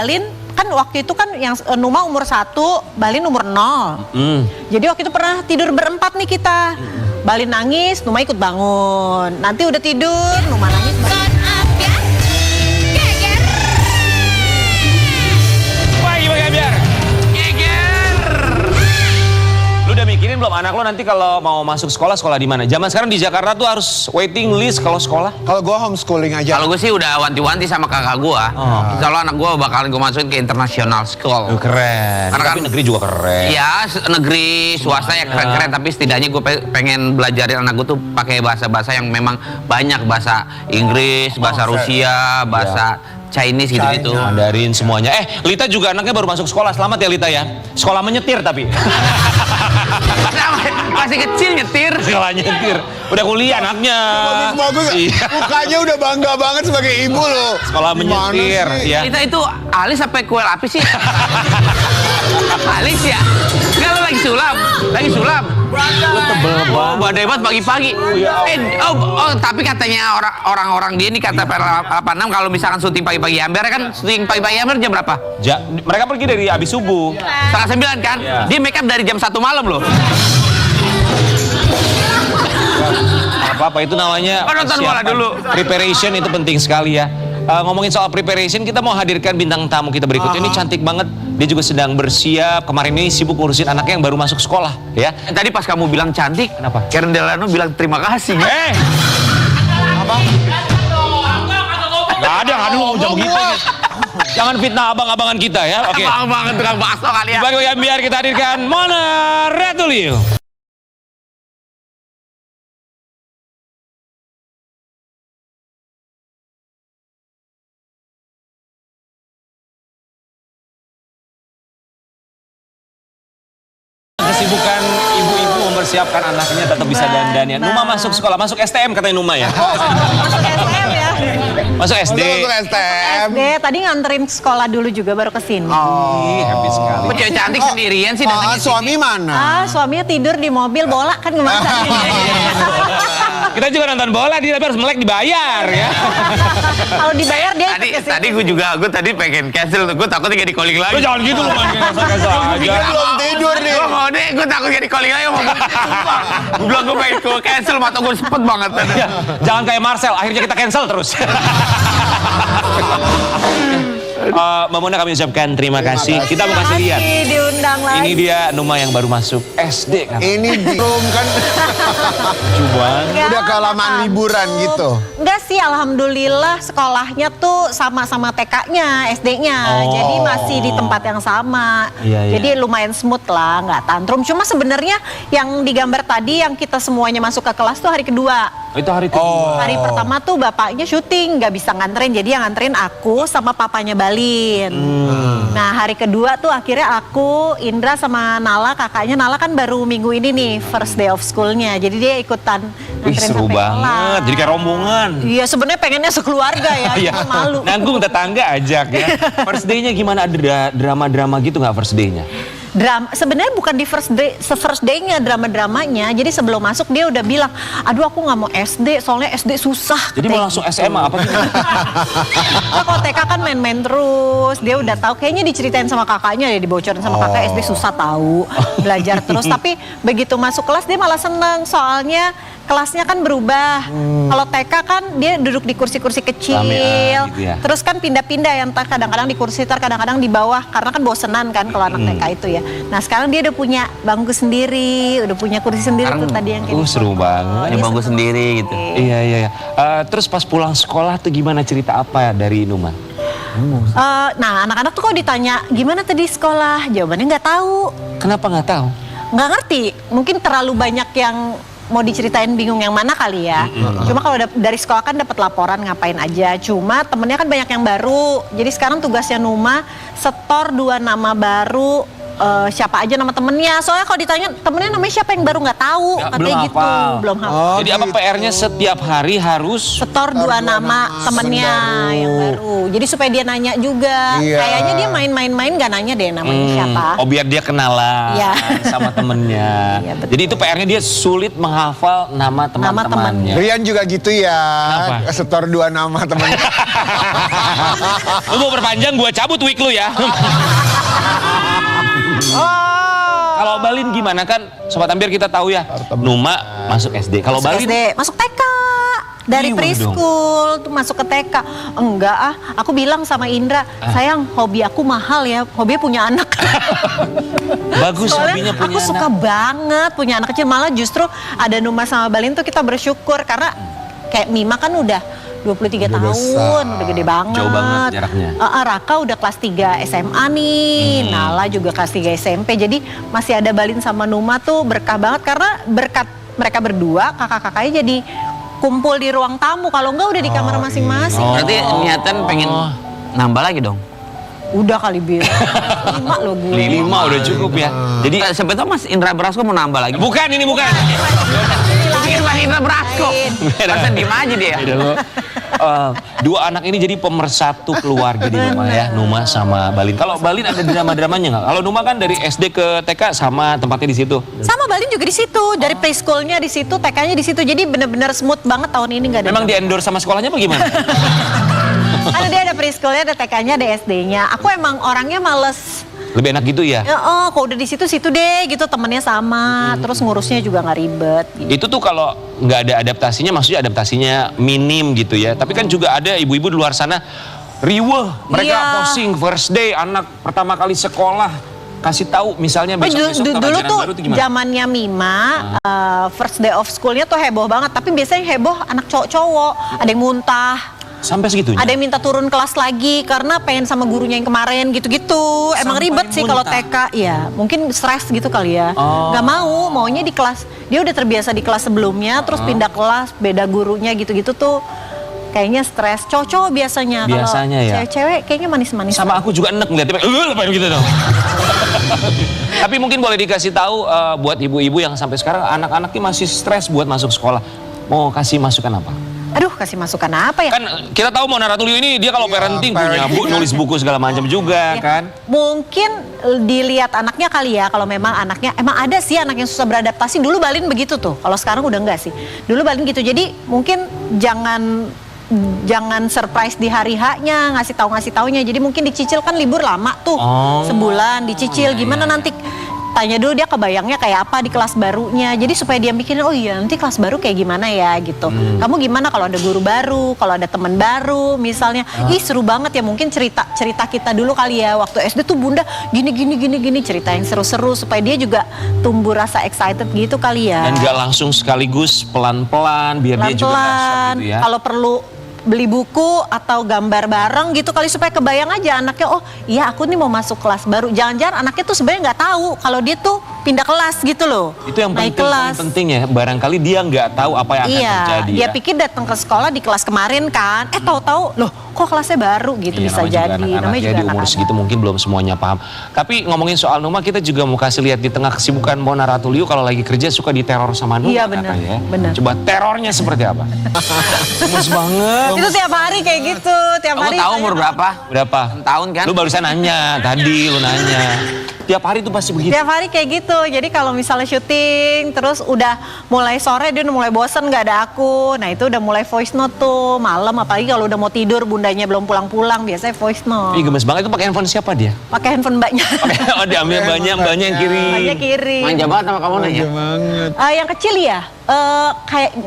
Balin kan waktu itu kan yang Numa umur 1, Balin umur 0. Jadi waktu itu pernah tidur berempat nih kita. Balin nangis, Numa ikut bangun. Nanti udah tidur, Numa nangis. Mikirin belum anak lo nanti kalau mau masuk sekolah di mana? Zaman sekarang di Jakarta tuh harus waiting list kalau sekolah. Kalau gue homeschooling aja. Kalau gue sih udah wanti-wanti sama kakak gue. Kalau anak gue bakalan gue masukin ke international school. Keren. Karena tapi kan negeri juga keren. Iya, negeri swasta ya keren-keren. Tapi setidaknya gue pengen belajarin anak gue tuh pakai bahasa-bahasa yang memang banyak, bahasa Inggris, bahasa Rusia, bahasa Chinese gitu-gitu. Mandarin semuanya. Lita juga anaknya baru masuk sekolah. Selamat ya Lita ya. Sekolah menyetir tapi. Masih kecil nyetir. Sekolah nyetir. Udah kuliah anaknya. Bagus. Mukanya udah bangga banget sebagai ibu loh. Sekolah menyetir ya. Lita itu alis sampai kuel api sih. Alis ya. Enggak, lo lagi sulap. Lu tebel banget. Badai banget pagi-pagi. Tapi katanya orang-orang dia nih kata PR86 kalau misalkan syuting pagi-pagi Amber kan syuting pagi-pagi Amber jam berapa? Mereka pergi dari abis subuh. 8:30 kan? Ya. Dia make up dari jam 1 malam loh. Apa itu namanya? Nonton bola dulu. Preparation itu penting sekali ya. Ngomongin soal preparation, kita mau hadirkan bintang tamu kita berikutnya. Ini cantik banget. Dia juga sedang bersiap. Kemarin ini sibuk ngurusin anaknya yang baru masuk sekolah, ya. Tadi pas kamu bilang cantik, kenapa? Karen Delano bilang terima kasih. Apa? Gak ada, aduh, jangan begitu. Jangan fitnah abang-abangan kita ya. Oke. Abang-abangan tukang bakso kali ya. Biar kita hadirkan Mona Ratuliu. Kesibukan ibu-ibu mempersiapkan anaknya tetap bisa dandan ya. Numa masuk sekolah, masuk STM katanya Numa ya. Masuk STM ya. Masuk SD. Untuk STM. SD, tadi nganterin sekolah dulu juga baru kesini. Ih, happy sekali. Kok cewek cantik sendirian sih datangnya sini? Suami mana? Suaminya tidur di mobil bola kan kemarin. Kita juga nonton bola, dia tapi harus melek dibayar ya. Kalau dibayar dia Tadi gue tadi pengen cancel tuh, gue takutnya gak di calling lagi. Lu jangan gitu lu main kasar-kasar aja. Belum tidur nih. Gue mau deh, gue takut gak di calling lagi. Gue bilang gue pengen gue cancel, mata gue cepet banget. Ya, jangan kayak Marcel, akhirnya kita cancel terus. Mbak Mona kami ucapkan terima kasih. Kita mau kasih lihat. Diundang lagi. Ini dia Numa yang baru masuk SD kan. Ini belum kan. Cuman Udah kelamaan liburan gitu. Enggak sih, alhamdulillah sekolahnya tuh sama-sama TK-nya, SD-nya. Jadi masih di tempat yang sama. Iya. Jadi lumayan smooth lah, nggak tantrum. Cuma sebenarnya yang digambar tadi yang kita semuanya masuk ke kelas tuh hari kedua. itu hari kedua. Hari pertama tuh bapaknya syuting, nggak bisa nganterin. Jadi yang nganterin aku sama papanya Balin. Nah hari kedua tuh akhirnya aku, Indra sama Nala, kakaknya Nala kan baru minggu ini nih first day of schoolnya. Jadi dia ikutan Wih, nganterin seru sampai banget. kelas. Jadi kayak rombongan. Iya sebenarnya pengennya sekeluarga ya, Iya. cuma malu. Nanggung tetangga ajak ya. First day-nya gimana? Ada drama-drama gitu nggak first day-nya? Sebenarnya bukan di first day-nya drama-dramanya. Jadi sebelum masuk dia udah bilang, aduh aku nggak mau SD, soalnya SD susah. Jadi mau langsung SMA apa sih? Nah, kalau TK kan main-main terus, dia udah tahu. Kayaknya diceritain sama kakaknya ya, dibocorin sama kakak, SD susah tahu, belajar terus. Tapi begitu masuk kelas dia malah seneng, soalnya kelasnya kan berubah. Kalau TK kan dia duduk di kursi-kursi kecil, Ramean gitu ya. terus kan pindah-pindah yang kadang-kadang di kursi, kadang-kadang di bawah, karena kan bosenan kan kalau anak TK itu ya. Nah sekarang dia udah punya bangku sendiri, udah punya kursi sendiri tuh tadi yang kayak Seru banget. Ini bangku sendiri gitu. Iya. Terus pas pulang sekolah tuh gimana, cerita apa dari Numa? Nah anak-anak tuh kalau ditanya gimana tadi sekolah, jawabannya nggak tahu. Kenapa nggak tahu? Nggak ngerti, mungkin terlalu banyak yang mau diceritain, bingung yang mana kali ya. Cuma kalau dari sekolah kan dapat laporan ngapain aja. Cuma temennya kan banyak yang baru. Jadi sekarang tugasnya Numa setor 2 nama baru siapa aja nama temennya. Soalnya kalau ditanya temennya namanya siapa yang baru nggak tahu, Ya, katanya belum gitu. hafal. Belum hafal. Oh, Jadi apa gitu. PR-nya setiap hari harus Setor dua nama temennya yang baru. Jadi supaya dia nanya juga. Iya. Kayaknya dia main-main nggak nanya deh namanya siapa. Oh biar dia kenalan Iya. sama temennya. Iya, betul. Jadi itu PR-nya dia sulit menghafal nama teman-temannya. Rian juga gitu ya. Kenapa? Setor 2 nama temen. Lu mau perpanjang gua cabut wig lu ya. Kalau Balin gimana kan Sobat Ambiar kita tahu ya. Numa masuk SD. Kalau Masuk Balin SD, masuk TK. Dari Gimana preschool tuh masuk ke TK. Enggak aku bilang sama Indra, sayang hobi aku mahal ya, hobi punya anak. bagus hobinya Soalnya punya aku suka anak. banget punya anak kecil. Malah justru ada Numa sama Balin tuh kita bersyukur karena kayak Mima kan udah 23 Udah tahun, besar. udah gede banget. Jauh banget jaraknya. Raka udah kelas 3 SMA nih, Nala juga kelas 3 SMP. Jadi masih ada Balin sama Numa tuh berkah banget karena berkat mereka berdua, kakak-kakaknya jadi kumpul di ruang tamu. Kalau enggak udah di kamar masing-masing. Berarti niatan pengen nambah lagi dong. Udah kali Bir. 5 loh gue. 5 udah cukup ya. Jadi Siapa tahu Mas Indra Brasko mau nambah lagi. bukan ini bukan. Pikir Mas Indra Brasko. Masa diem aja dia. Beda lo. Dua anak ini jadi pemersatu keluarga di rumah ya, Numa sama Balin. Kalau Balin ada drama-dramanya nggak? Kalau Numa kan dari SD ke TK sama tempatnya di situ. Sama Balin juga di situ, dari preschoolnya di situ, TK-nya di situ. Jadi benar-benar smooth banget tahun ini nggak ada. Memang di endorse sama sekolahnya apa gimana? Karena dia ada preschoolnya, ada TK-nya, ada SD-nya. Aku emang orangnya males. Lebih enak gitu ya? Ya, kalau udah di situ deh, gitu temennya sama. Terus ngurusnya juga nggak ribet. Gitu. Itu tuh kalau nggak ada adaptasinya, maksudnya adaptasinya minim gitu ya. Tapi kan juga ada ibu-ibu di luar sana riweh, mereka Iya. posting first day anak pertama kali sekolah, kasih tahu misalnya besok-besok Dulu pelajaran tuh baru tuh gimana? zamannya Mima, first day of school-nya tuh heboh banget. Tapi biasanya heboh anak cowok-cowok, ada yang muntah. Sampai segitunya? Ada yang minta turun kelas lagi karena pengen sama gurunya yang kemarin gitu-gitu. Emang Sampai ribet sih kalau muntah. TK. Ya, mungkin stres gitu kali ya. Oh. Gak mau, maunya di kelas. Dia udah terbiasa di kelas sebelumnya, terus pindah kelas, beda gurunya gitu-gitu tuh. Kayaknya stres. Cowok biasanya. Kalau Biasanya ya. Cewek-cewek kayaknya manis-manis. Sama aku juga enek ngeliatnya, apa gitu dong. Tapi mungkin boleh dikasih tahu buat ibu-ibu yang sampai sekarang anak-anaknya masih stres buat masuk sekolah. Mau kasih masukan apa? Aduh, kasih masukan apa ya? Kan kita tahu Mona Ratuliu ini dia kalau parenting punya parenting. nulis buku segala macam juga Ya, kan. mungkin dilihat anaknya kali ya, kalau memang anaknya emang ada sih anak yang susah beradaptasi. Dulu Balin begitu tuh, kalau sekarang udah enggak sih. Dulu Balin gitu, jadi mungkin jangan surprise di hari H-nya, ngasih taunya. Jadi mungkin dicicil kan libur lama tuh, Oh. sebulan dicicil. Gimana nanti? Tanya dulu dia kebayangnya kayak apa di kelas barunya. Jadi supaya dia mikirin, oh iya nanti kelas baru kayak gimana ya gitu. Kamu gimana kalau ada guru baru, kalau ada teman baru misalnya. Ih seru banget ya, mungkin cerita kita dulu kali ya. Waktu SD tuh bunda gini, cerita yang seru-seru. Supaya dia juga tumbuh rasa excited gitu kali ya. Dan gak langsung sekaligus pelan-pelan biar dia juga nggak shock Pelan-pelan, gitu ya. kalau perlu beli buku atau gambar bareng gitu kali supaya kebayang aja anaknya, oh iya aku nih mau masuk kelas baru. Jangan-jangan anaknya tuh sebenarnya nggak tahu kalau dia tuh pindah kelas gitu loh. Itu yang Naik penting, kelas. paling penting ya. Barangkali dia nggak tahu apa yang akan Iya, terjadi dia ya. pikir datang ke sekolah di kelas kemarin kan, tahu-tahu loh kok kelasnya baru gitu. Iya, bisa namanya juga jadi. anak-anak Namanya ya, juga di umur anak-anak. segitu mungkin belum semuanya paham. Tapi ngomongin soal Numa, kita juga mau kasih lihat di tengah kesibukan Mona Ratuliu kalau lagi kerja suka diteror sama Numa. Iya, benar, katanya ya. benar. Coba terornya seperti apa? Gemes banget. Itu tiap hari kayak gitu, tiap Kamu hari. tahu tanya, umur berapa? Berapa? 6 tahun kan? Lu barusan nanya, tadi lu nanya. Tiap hari tuh pasti begitu. Tiap hari kayak gitu. Jadi kalau misalnya syuting terus udah mulai sore dia udah mulai bosen nggak ada aku. Nah itu udah mulai voice note tuh malam, apalagi kalau udah mau tidur bundanya belum pulang-pulang biasanya voice note. Ih gemes banget, itu pakai handphone siapa dia? Pakai handphone mbaknya. Oh diambil banyak yang kiri. Mbaknya kiri. Manja banget sama kamu nanya. banget. Yang kecil ya,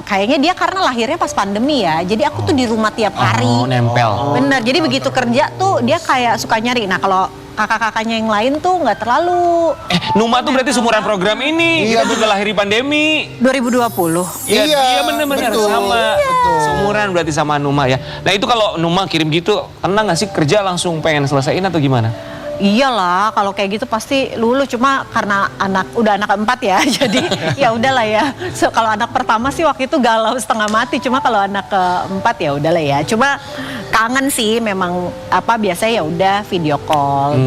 kayaknya dia karena lahirnya pas pandemi ya. Jadi aku tuh di rumah tiap hari. Oh nempel. Bener, jadi begitu kerja tuh dia kayak suka nyari. Nah kalau kakak-kakaknya yang lain tuh nggak terlalu. Numa tuh berarti seumuran program ini. Iya, Kita juga lahir di pandemi. 2020. Iya, Iya, iya bener-bener betul. sama. Seumuran berarti sama Numa ya. Nah itu kalau Numa kirim gitu, tenang gak sih kerja langsung pengen selesaiin atau gimana? Iyalah, kalau kayak gitu pasti lulu. Cuma karena udah anak keempat ya, jadi ya udahlah ya. So, kalau anak pertama sih waktu itu galau setengah mati. Cuma kalau anak keempat ya udahlah ya. Cuma kangen sih memang biasanya ya udah video call.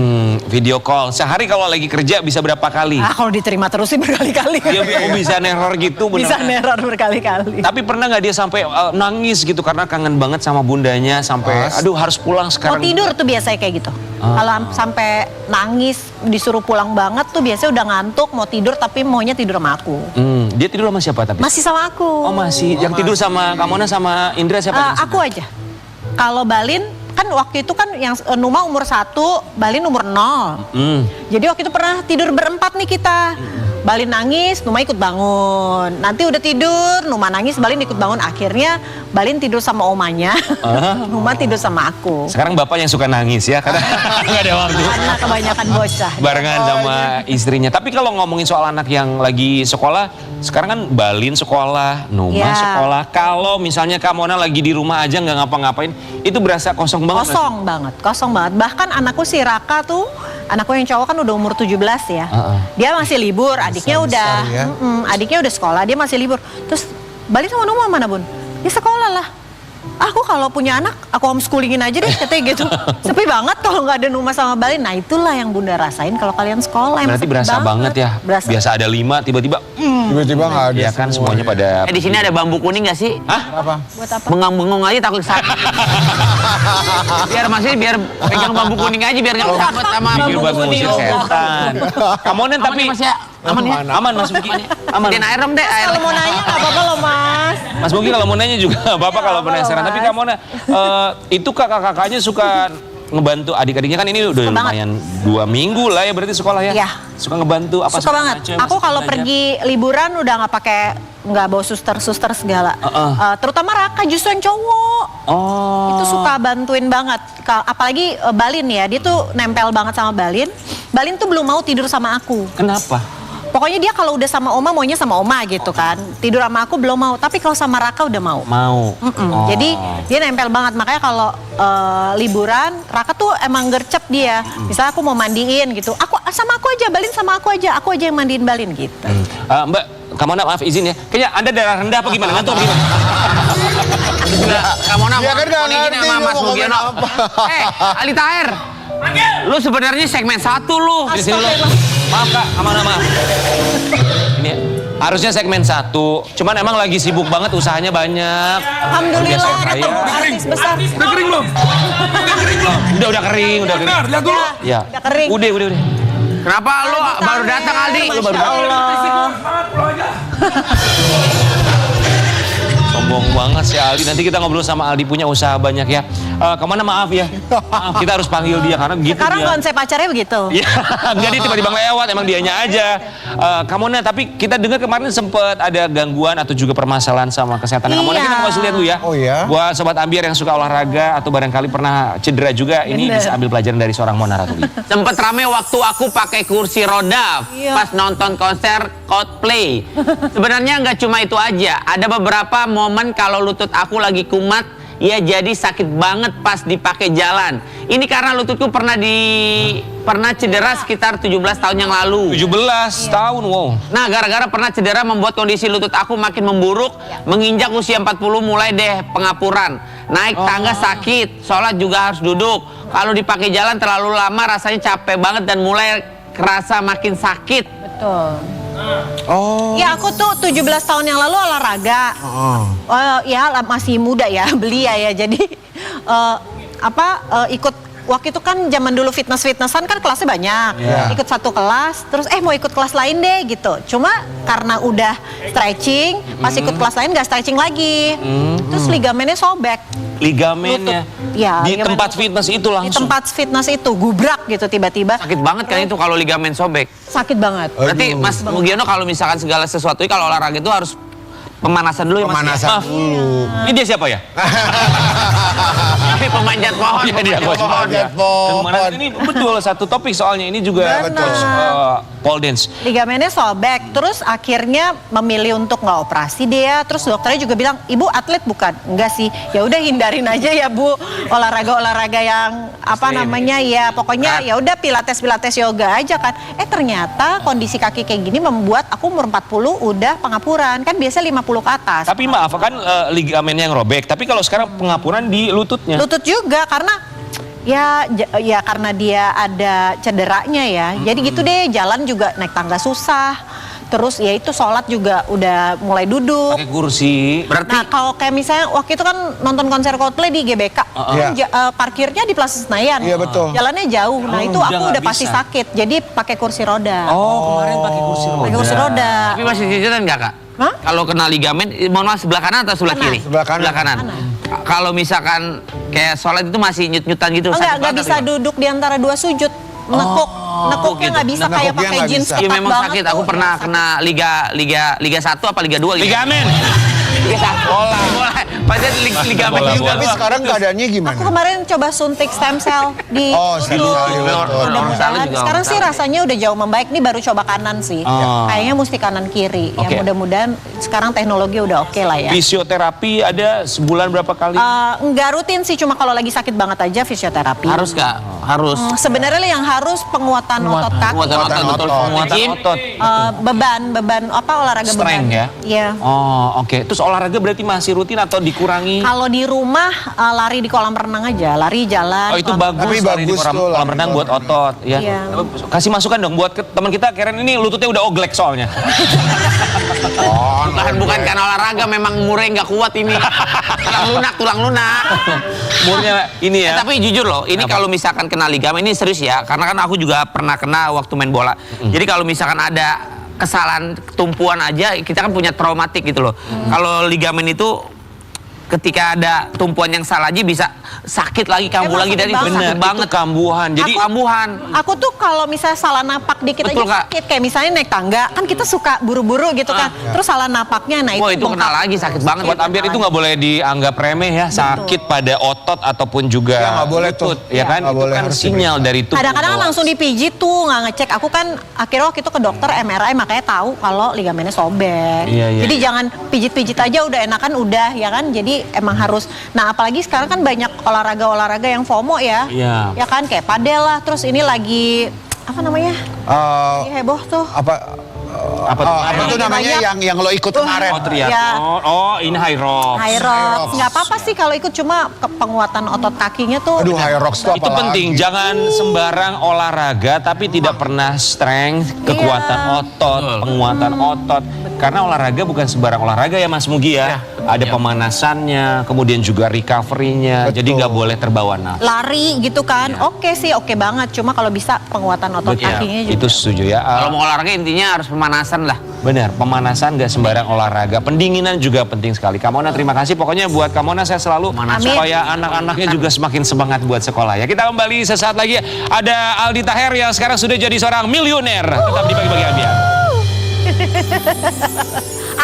Video call. Sehari kalau lagi kerja bisa berapa kali? Kalau diterima terus sih berkali-kali. Dia bisa neror gitu Bisa benar. neror berkali-kali. Tapi pernah nggak dia sampai nangis gitu karena kangen banget sama bundanya sampai aduh harus pulang Mau sekarang. tidur tuh biasanya kayak gitu. Kalau sampai nangis disuruh pulang banget tuh biasanya udah ngantuk mau tidur tapi maunya tidur sama aku. Dia tidur sama siapa tapi? Masih sama aku. Oh masih. Yang tidur sama Kamona sama Indra siapa? Aku aja. Kalau Balin kan waktu itu kan yang Numa umur 1, Balin umur 0. Jadi waktu itu pernah tidur berempat nih kita. Balin nangis, Numa ikut bangun. Nanti udah tidur, Numa nangis, Balin ikut bangun. Akhirnya Balin tidur sama omanya, Numa tidur sama aku. Sekarang bapak yang suka nangis ya karena nggak ada waktu. Karena kebanyakan bocah. Barengan sama istrinya. Tapi kalau ngomongin soal anak yang lagi sekolah, sekarang kan Balin sekolah, Numa Ya. sekolah. Kalau misalnya Kamona lagi di rumah aja nggak ngapa-ngapain, itu berasa kosong banget. Kosong banget. Bahkan anakku si Raka tuh, anakku yang cowok kan udah umur 17 ya. Dia masih libur, adiknya udah ya. adiknya udah sekolah, dia masih libur. Terus Balin sama Numa mana, Bun? Di sekolah lah. Aku kalau punya anak, aku homeschoolingin aja deh, katanya gitu. Sepi banget kalau nggak ada Numa sama Balin. Nah itulah yang Bunda rasain kalau kalian sekolah. Berarti sepi berasa banget ya. Berasa. Biasa ada 5, tiba-tiba Tiba-tiba nggak ada. ya kan semua. semuanya pada. Di sini ada bambu kuning nggak sih? Apa? Buat apa? Bengang-bengong aja takut sakit. biar pegang bambu kuning aja biar nggak takut sama Pikir bambu buat kuning. ngusir setan. Kamonen tapi Mas ya, aman ya. aman Mas Buki. Aman. Bikin air dong deh, air. Kalau mau nanya nggak apa-apa loh Mas. Mas Buki kalau mau nanya juga Bapak kalau apa-apa, penasaran. Tapi Mas. Kamona itu kakak-kakaknya suka ngebantu adik-adiknya kan ini udah Suka banget. lumayan 2 minggu lah ya berarti sekolah ya. Iya. Suka ngebantu apa Suka segala banget. macam, Aku kalau belajar. pergi liburan udah nggak bawa suster segala. Terutama Raka justru yang cowok. Oh. Itu suka bantuin banget. Apalagi Balin ya, dia tuh nempel banget sama Balin. Balin tuh belum mau tidur sama aku. Kenapa? Pokoknya dia kalau udah sama Oma maunya sama Oma gitu kan. Tidur sama aku belum mau, tapi kalau sama Raka udah mau. Mau. Oh. Jadi dia nempel banget. Makanya kalau liburan Raka tuh emang gercep dia. Misalnya aku mau mandiin gitu, aku sama aku aja, Balin sama aku aja yang mandiin Balin gitu. Mbak, Kamona maaf izin ya. Kayaknya Anda darah rendah apa gimana? Ngantuk apa gimana? Kamu nama Dia kan nggak kuning ini ngerti sama dia Mas mau ngomong Mugiono. apa. Ali Tahir. Lu sebenarnya segmen 1 lu. Di sini lo. Maaf Kak, Kamona maaf. Ini harusnya segmen 1. Cuman emang lagi sibuk banget, usahanya banyak. Alhamdulillah Biasa ada kaya. artis besar. Udah kering belum? Udah kering, udah kering. Benar, lihat dulu. Ya. Udah kering. Udah. Kenapa lu baru datang Aldi? Lu baru datang. Semangat pulang aja. Sombong banget si Aldi. Nanti kita ngobrol sama Aldi punya usaha banyak ya. Kemana maaf ya. Maaf, kita harus panggil dia karena begitu Sekarang dia. konsep acaranya begitu. Iya, enggak dia tiba-tiba lewat, emang dianya aja. Kamona, tapi kita dengar kemarin sempat ada gangguan atau juga permasalahan sama kesehatan. Kamona, Iya. kita mau kasih lihat dulu ya. Oh iya? Buat sobat ambiar yang suka olahraga atau barangkali pernah cedera juga, ini Bener. bisa ambil pelajaran dari seorang Mona Ratuli. Sempet rame waktu aku pakai kursi roda Iya. pas nonton konser Coldplay. Sebenarnya nggak cuma itu aja, ada beberapa momen kalau lutut aku lagi kumat, ya jadi sakit banget pas dipakai jalan. Ini karena lututku pernah cedera sekitar 17 tahun yang lalu. 17 tahun, wow. Nah, gara-gara pernah cedera membuat kondisi lutut aku makin memburuk. Menginjak usia 40 mulai deh pengapuran. Naik tangga sakit, sholat juga harus duduk. Kalau dipakai jalan terlalu lama rasanya capek banget dan mulai kerasa makin sakit. Betul. Oh. Ya aku tuh 17 tahun yang lalu olahraga. Ya masih muda ya, belia ya. Jadi ikut waktu itu kan zaman dulu fitnessan kan kelasnya banyak. Iya. Ikut satu kelas, terus mau ikut kelas lain deh gitu. Cuma karena udah stretching, pas ikut kelas lain gak stretching lagi. Terus ligamennya sobek. Ligamennya Lutut. Ya, di ligamen tempat lutut. fitness itu Di langsung. tempat fitness itu gubrak gitu tiba-tiba. Sakit banget kan itu kalau ligamen sobek. Sakit banget. Berarti Mas Mugiono kalau misalkan segala sesuatu kalau olahraga itu harus pemanasan dulu ya Mas. Pemanasan Maaf. dulu. Ini dia siapa ya? Ini pemanjat pohon. Iya, dia coach pohon, pohon ya. pohon. Dan kemarin ini betul satu topik soalnya ini juga Benar. coach pole dance. Ligamennya sobek, terus akhirnya memilih untuk nggak operasi dia. Terus dokternya juga bilang, ibu atlet bukan? Enggak sih, ya udah hindarin aja ya bu olahraga yang apa Extreme. namanya ya pokoknya ya udah pilates yoga aja kan. Ternyata kondisi kaki kayak gini membuat aku umur 40 udah pengapuran kan biasa 50 ke atas. Tapi maaf kan ligamen yang robek. Tapi kalau sekarang pengapuran di lututnya. Lutut juga karena ya karena dia ada cederanya ya. Jadi gitu deh, jalan juga naik tangga susah. Terus ya itu sholat juga udah mulai duduk. Pakai kursi. Nah kalau kayak misalnya waktu itu kan nonton konser Coldplay di GBK, parkirnya di Plaza Senayan. Iya, betul. Jalannya jauh. Nah itu udah aku nggak udah pasti bisa. sakit. Jadi pakai kursi roda. Oh, kemarin pakai kursi roda. Pakai kursi roda. Tapi masih cicilan nggak kak? Hah? Kalau kena ligamen, mohon maaf sebelah kanan atau sebelah Kanan. kiri? Sebelah kanan. Kanan. Kalau misalkan kayak sholat itu masih nyut-nyutan gitu. Enggak banget bisa atau gimana? duduk di antara dua sujud. Nekuknya gitu. nggak bisa kayak Nekuknya pakai nggak jeans bisa. ketat Iya memang banget sakit. tuh. Aku pernah Sakit. kena Liga 1 apa Liga 2 gitu. Ligamen. Liga 1. Bola. Padahal ligamen Bola, juga. bola. Tapi sekarang keadaannya gimana? Aku kemarin coba suntik stem cell di Oh, stem lutut. cell di lutut. Mudah-mudahan. juga Sekarang orang sih salah. rasanya udah jauh membaik. Ini baru coba kanan sih. Oh. Kayaknya mesti kanan kiri. Ya Oke. mudah-mudahan sekarang teknologi udah oke lah ya. Fisioterapi ada sebulan berapa kali? Enggak rutin sih, cuma kalau lagi sakit banget aja fisioterapi. Harus kak? Harus. Sebenarnya yang harus penguatan otot kaki. Penguatan otot, betul. Penguatan Gym. otot. Beban apa olahraga Strength beban. ya? Iya. Oh, oke. Terus olahraga berarti masih rutin atau dikurangi? Kalau di rumah lari di kolam renang aja, lari jalan. Oh, itu kolam- bagus. Tapi lari di bagus kolam, tuh, kolam lari renang buat kolam otot ya. Iya. Kasih masukan dong buat teman kita Karen ini lututnya udah oglek soalnya. Bukan karena olahraga, memang umurnya nggak kuat ini. Tulang lunak. Umurnya ini ya. Tapi jujur loh, ini kalau misalkan kena ligamen ini serius ya, karena kan aku juga pernah kena waktu main bola. Jadi kalau misalkan ada kesalahan tumpuan aja, kita kan punya traumatik gitu loh. Kalau ligamen itu ketika ada tumpuan yang salah aja bisa sakit lagi, kambuh Emang lagi, dan sakit itu banget. sakit Bener, banget. itu kambuhan. Jadi Kambuhan. Aku tuh kalau misalnya salah napak dikit Betul, aja Kak. sakit. Kayak misalnya naik tangga, kan kita suka buru-buru gitu kan. Terus salah napaknya, nah Wah itu kena bengkak. lagi, sakit banget. Sobat Ambiar itu nggak boleh dianggap remeh ya, sakit pada otot ataupun juga Ya, nggak boleh lutut, tuh. ya kan? Nggak Itu boleh, kan harus sinyal dari tubuh. Kadang-kadang bahwa- langsung dipijit tuh, nggak ngecek. Aku kan akhirnya waktu itu ke dokter MRI, makanya tahu kalau ligamennya sobek. Iya, iya. Jadi jangan pijit-pijit aja udah enakan udah ya kan. Jadi emang harus. Nah apalagi sekarang kan banyak olahraga-olahraga yang FOMO ya. Iya. Ya kan kayak padel lah. Terus ini lagi apa namanya? Lagi heboh tuh. Apa tuh? Apa tuh namanya Banyak. yang lo ikut kemarin? Oh, triathlon. Ya. Oh, ini high rocks. High rocks. Nggak apa-apa sih kalau ikut, cuma penguatan otot kakinya tuh. Aduh, high rocks tuh Itu apa penting, lagi? jangan sembarang olahraga tapi tidak pernah strength, kekuatan Iya. otot, penguatan otot. Karena olahraga bukan sembarang olahraga ya Mas Mugi ya. Ada pemanasannya, kemudian juga recovery-nya. Jadi Betul. nggak boleh terbawa nafsu. Lari gitu kan. Oke sih, oke banget. Cuma kalau bisa penguatan otot Ya, kakinya juga. itu setuju ya. Kalau mau olahraga intinya harus pemanasan lah. Benar, pemanasan gak sembarang olahraga. Pendinginan juga penting sekali. Kamona terima kasih. Pokoknya buat Kamona saya selalu Pemanasan. supaya anak-anaknya juga semakin semangat buat sekolah ya. Kita kembali sesaat lagi. Ada Aldi Taher yang sekarang sudah jadi seorang miliuner. Tetap di Pagi-Pagi Ambiar.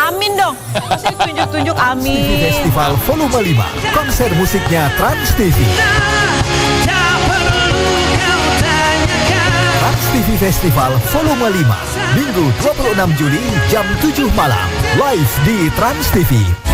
Amin dong. Masih tunjuk-tunjuk amin. Festival Volume 5, konser musiknya Trans TV. Trans TV Festival Volume 5, Minggu 26 Juli jam 7 malam, live di Trans TV.